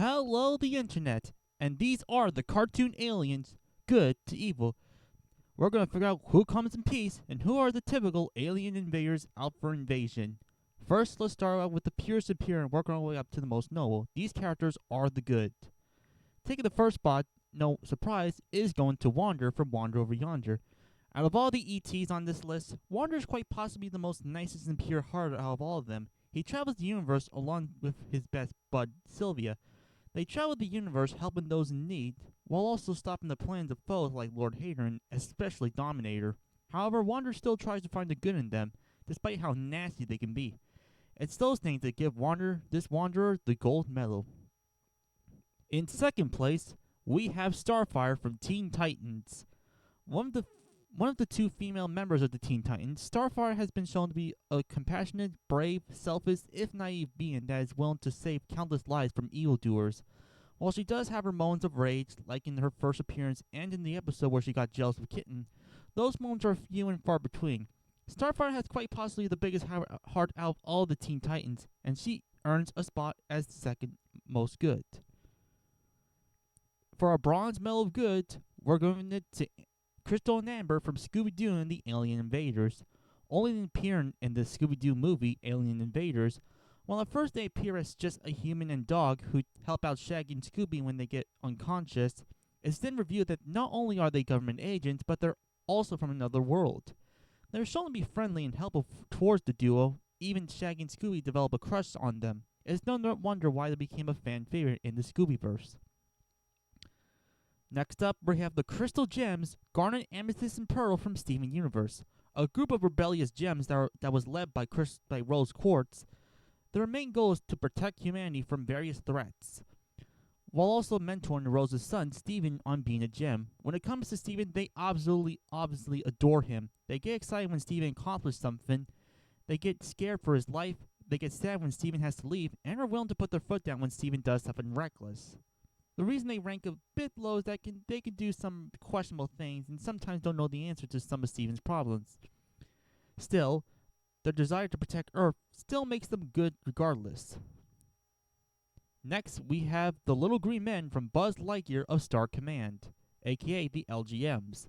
Hello, the internet, and these are the cartoon aliens, good to evil. We're gonna figure out who comes in peace and who are the typical alien invaders out for invasion. First, let's start out with the pure superior and work our way up to the most noble. These characters are the good. Taking the first spot, no surprise, is going to Wander from Wander Over Yonder. Out of all the ETs on this list, Wander is quite possibly the most nicest and pure-hearted out of all of them. He travels the universe along with his best bud, Sylvia. They travel the universe helping those in need, while also stopping the plans of foes like Lord Hater and especially Dominator. However, Wander still tries to find the good in them, despite how nasty they can be. It's those things that give this Wanderer the gold medal. In second place, we have Starfire from Teen Titans. One of the two female members of the Teen Titans, Starfire has been shown to be a compassionate, brave, selfish, if naive being that is willing to save countless lives from evildoers. While she does have her moments of rage, like in her first appearance and in the episode where she got jealous of Kitten, those moments are few and far between. Starfire has quite possibly the biggest heart out of all the Teen Titans, and she earns a spot as the second most good. For our bronze medal of good, we're giving it to Crystal and Amber from Scooby-Doo and the Alien Invaders. Only appearing in the Scooby-Doo movie Alien Invaders, while at first they appear as just a human and dog who help out Shaggy and Scooby when they get unconscious, it's then revealed that not only are they government agents, but they're also from another world. They're shown to be friendly and helpful towards the duo, even Shaggy and Scooby develop a crush on them. It's no wonder why they became a fan favorite in the Scoobyverse. Next up, we have the Crystal Gems, Garnet, Amethyst, and Pearl from Steven Universe, a group of rebellious gems that was led by Rose Quartz. Their main goal is to protect humanity from various threats, while also mentoring Rose's son, Steven, on being a gem. When it comes to Steven, they obviously adore him. They get excited when Steven accomplishes something, they get scared for his life, they get sad when Steven has to leave, and are willing to put their foot down when Steven does something reckless. The reason they rank a bit low is that they can do some questionable things and sometimes don't know the answer to some of Steven's problems. Still, their desire to protect Earth still makes them good regardless. Next, we have the Little Green Men from Buzz Lightyear of Star Command, aka the LGMs.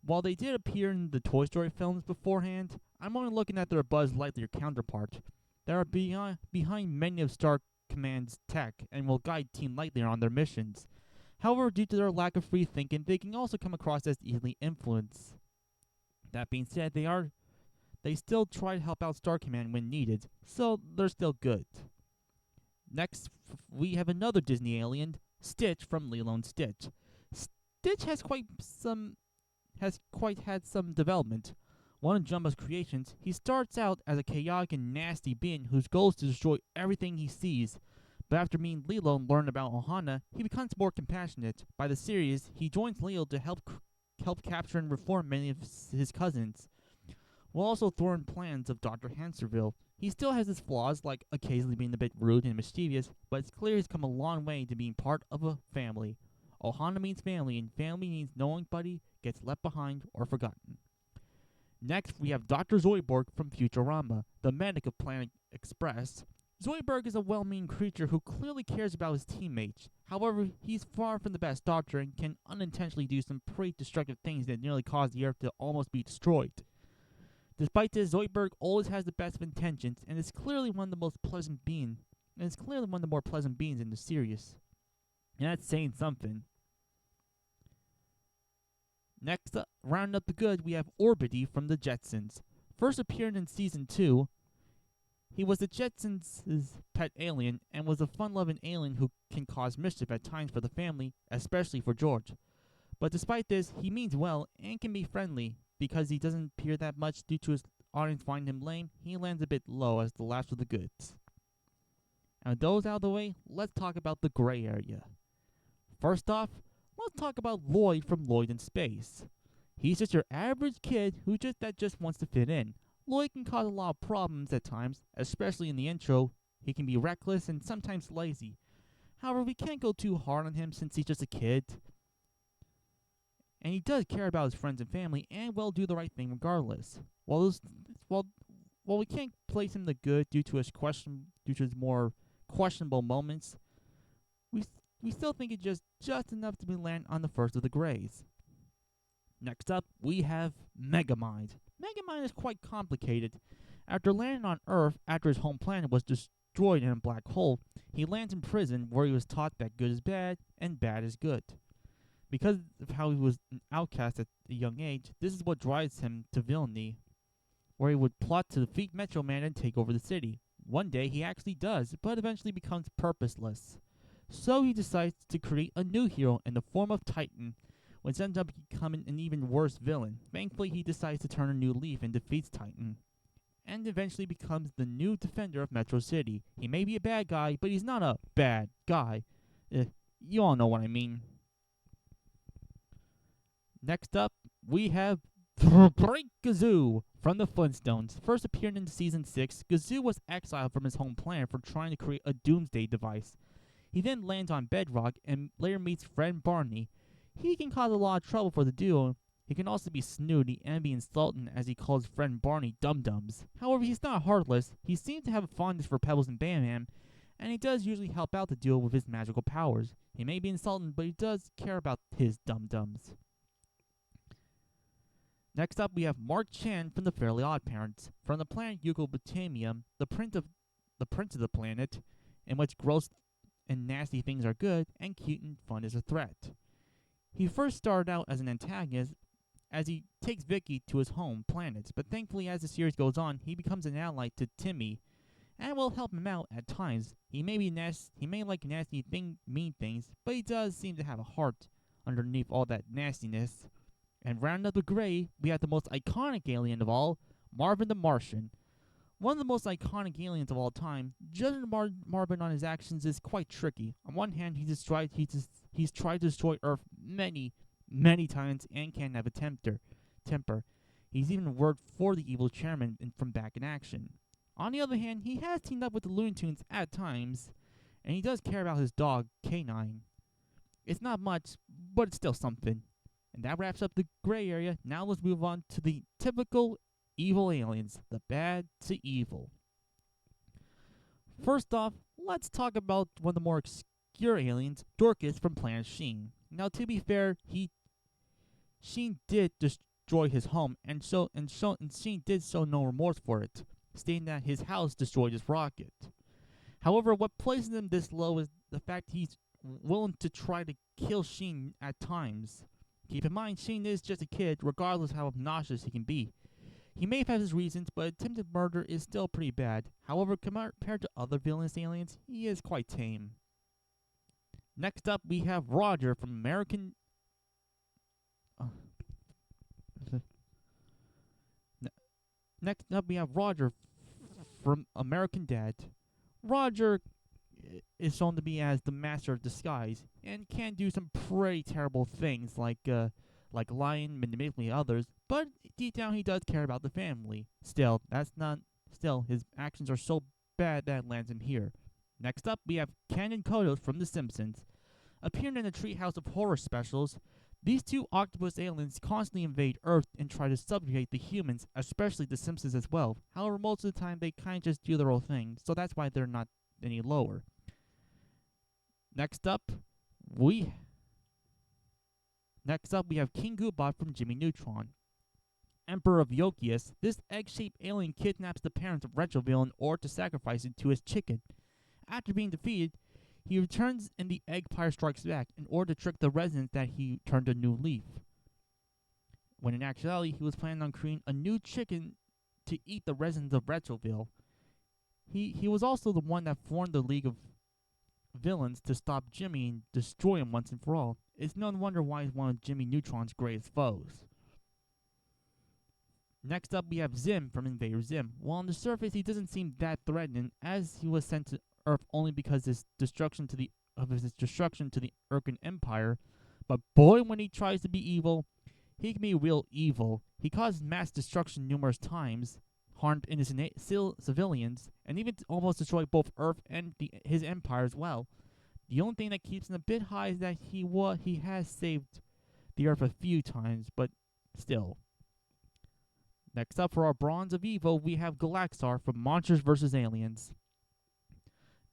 While they did appear in the Toy Story films beforehand, I'm only looking at their Buzz Lightyear counterpart. They are behind many of Star Command's tech and will guide Team Lightyear on their missions. However, due to their lack of free thinking, they can also come across as easily influenced. That being said, they still try to help out Star Command when needed, so they're still good. Next, we have another Disney alien, Stitch from Lilo and Stitch. Stitch has quite had some development. One of Jumbo's creations, he starts out as a chaotic and nasty being whose goal is to destroy everything he sees. But after meeting Lilo and learning about Ohana, he becomes more compassionate. By the series, he joins Lilo to help capture and reform many of his cousins, while also thwarting plans of Dr. Hanserville. He still has his flaws, like occasionally being a bit rude and mischievous, but it's clear he's come a long way to being part of a family. Ohana means family, and family means no anybody gets left behind or forgotten. Next, we have Dr. Zoyberg from Futurama, the medic of Planet Express. Zoyberg is a well-meaning creature who clearly cares about his teammates. However, he's far from the best doctor and can unintentionally do some pretty destructive things that nearly cause the Earth to almost be destroyed. Despite this, Zoidberg always has the best of intentions and is clearly one of the more pleasant beings in the series. And that's saying something. Next up, rounding up the good, we have Orbity from the Jetsons. First appearing in Season 2, he was the Jetsons' pet alien and was a fun-loving alien who can cause mischief at times for the family, especially for George. But despite this, he means well and can be friendly. Because he doesn't appear that much due to his audience finding him lame, he lands a bit low as the last of the goods. And with those out of the way, let's talk about the gray area. First off, let's talk about Lloyd from Lloyd in Space. He's just your average kid that just wants to fit in. Lloyd can cause a lot of problems at times, especially in the intro. He can be reckless and sometimes lazy. However, we can't go too hard on him since he's just a kid. And he does care about his friends and family and will do the right thing regardless. While we can't place him the good due to his more questionable moments, we still think it's just enough to be land on the first of the Greys. Next up, we have Megamind. Megamind is quite complicated. After landing on Earth after his home planet was destroyed in a black hole, he lands in prison where he was taught that good is bad and bad is good. Because of how he was an outcast at a young age, this is what drives him to villainy, where he would plot to defeat Metro Man and take over the city. One day he actually does, but eventually becomes purposeless. So he decides to create a new hero in the form of Titan, which ends up becoming an even worse villain. Thankfully, he decides to turn a new leaf and defeats Titan, and eventually becomes the new defender of Metro City. He may be a bad guy, but he's not a bad guy. You all know what I mean. Next up, we have Gazoo from the Flintstones. First appearing in Season 6, Gazoo was exiled from his home planet for trying to create a doomsday device. He then lands on Bedrock and later meets friend Barney. He can cause a lot of trouble for the duo. He can also be snooty and be insulting as he calls friend Barney dum-dums. However, he's not heartless. He seems to have a fondness for Pebbles and Bam Bam, and he does usually help out the duo with his magical powers. He may be insulting, but he does care about his dum-dums. Next up, we have Mark Chan from the Fairly Odd Parents. From the planet Yucobotamium, the prince of the planet, in which gross and nasty things are good, and cute and fun is a threat. He first started out as an antagonist, as he takes Vicky to his home planet, but thankfully as the series goes on, he becomes an ally to Timmy, and will help him out at times. He may like nasty mean things, but he does seem to have a heart underneath all that nastiness. And round up the gray, we have the most iconic alien of all, Marvin the Martian. One of the most iconic aliens of all time. Judging Marvin on his actions is quite tricky. On one hand, he's tried to destroy Earth many times and can have a temper. He's even worked for the evil chairman from back in action. On the other hand, he has teamed up with the Looney Tunes at times, and he does care about his dog, K9. It's not much, but it's still something. And that wraps up the gray area. Now let's move on to the typical evil aliens, the bad to evil. First off, let's talk about one of the more obscure aliens, Dorcas from planet Sheen. Now, to be fair, Sheen did destroy his home, and Sheen did show no remorse for it, stating that his house destroyed his rocket. However, what places him this low is the fact he's willing to try to kill Sheen at times. Keep in mind, Sheen is just a kid, regardless of how obnoxious he can be. He may have had his reasons, but attempted murder is still pretty bad. However, compared to other villainous aliens, he is quite tame. Next up, we have Roger from American... Next up, we have Roger from American Dad. Roger is shown to be as the master of disguise and can do some pretty terrible things like lying, manipulating others, but deep down he does care about the family. Still, his actions are so bad that it lands him here. Next up, we have Ken and Kodos from The Simpsons. Appearing in the Treehouse of Horror specials, these two octopus aliens constantly invade Earth and try to subjugate the humans, especially the Simpsons as well. However, most of the time they kind of just do their own thing, so that's why they're not any lower. Next up, we have King Gobat from Jimmy Neutron. Emperor of Yokius, this egg-shaped alien kidnaps the parents of Retroville in order to sacrifice it to his chicken. After being defeated, he returns and the Eggpire strikes back in order to trick the residents that he turned a new leaf, when in actuality he was planning on creating a new chicken to eat the residents of Retroville. He was also the one that formed the League of Villains to stop Jimmy and destroy him once and for all. It's no wonder why he's one of Jimmy Neutron's greatest foes. Next up, we have Zim from Invader Zim. While on the surface he doesn't seem that threatening, as he was sent to Earth only because of his destruction to the Urkin Empire, but boy, when he tries to be evil, he can be real evil. He caused mass destruction numerous times, harmed innocent civilians, and even almost destroyed both Earth and his empire as well. The only thing that keeps him a bit high is that he has saved the Earth a few times, but still. Next up for our Bronze of Evil, we have Galacar from Monsters vs. Aliens.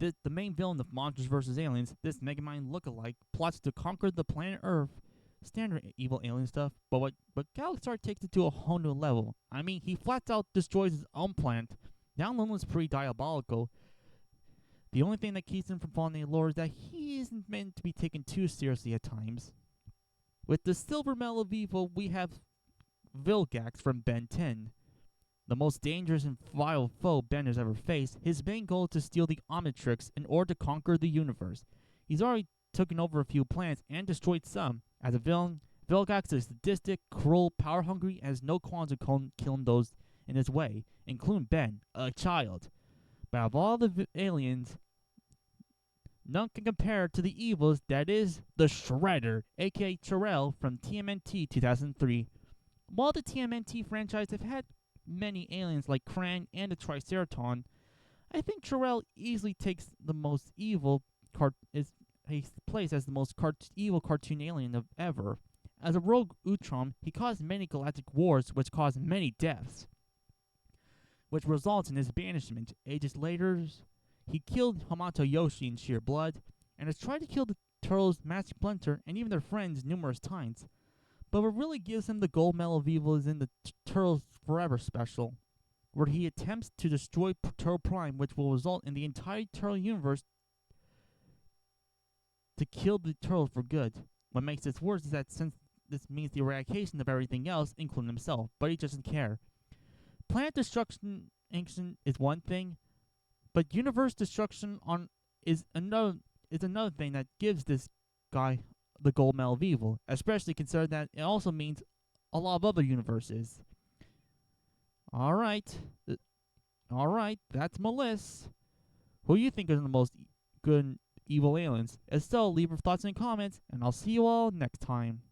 The main villain of Monsters vs. Aliens, this Megamind lookalike, plots to conquer the planet Earth. Standard evil alien stuff, but Galacar takes it to a whole new level. I mean, he flat out destroys his own planet. That alone was pretty diabolical. The only thing that keeps him from falling in lore is that he isn't meant to be taken too seriously at times. With the silver medal of evil, we have Vilgax from Ben 10. The most dangerous and vile foe Ben has ever faced. His main goal is to steal the Omnitrix in order to conquer the universe. He's already taken over a few planets and destroyed some. As a villain, Vilgax is sadistic, cruel, power-hungry, and has no qualms of killing those in his way, including Ben, a child. But of all the aliens, none can compare to the evils that is the Shredder, aka Trell from TMNT 2003. While the TMNT franchise have had many aliens like Krang and the Triceratops, I think Trell easily takes the most evil his place as the most evil cartoon alien of ever. As a rogue Utrom, he caused many galactic wars, which caused many deaths, which results in his banishment. Ages later, he killed Hamato Yoshi in sheer blood, and has tried to kill the Turtles, Master Splinter, and even their friends numerous times. But what really gives him the gold medal of evil is in the Turtles Forever special, where he attempts to destroy Turtle Prime, which will result in the entire Turtle universe to kill the Turtles for good. What makes this worse is that since this means the eradication of everything else, including himself, but he doesn't care. Planet destruction is one thing, but universe destruction is another thing that gives this guy the gold medal of evil, especially considering that it also means a lot of other universes. Alright, that's my list. Who do you think are the most good evil aliens? If so, leave your thoughts in the comments, and I'll see you all next time.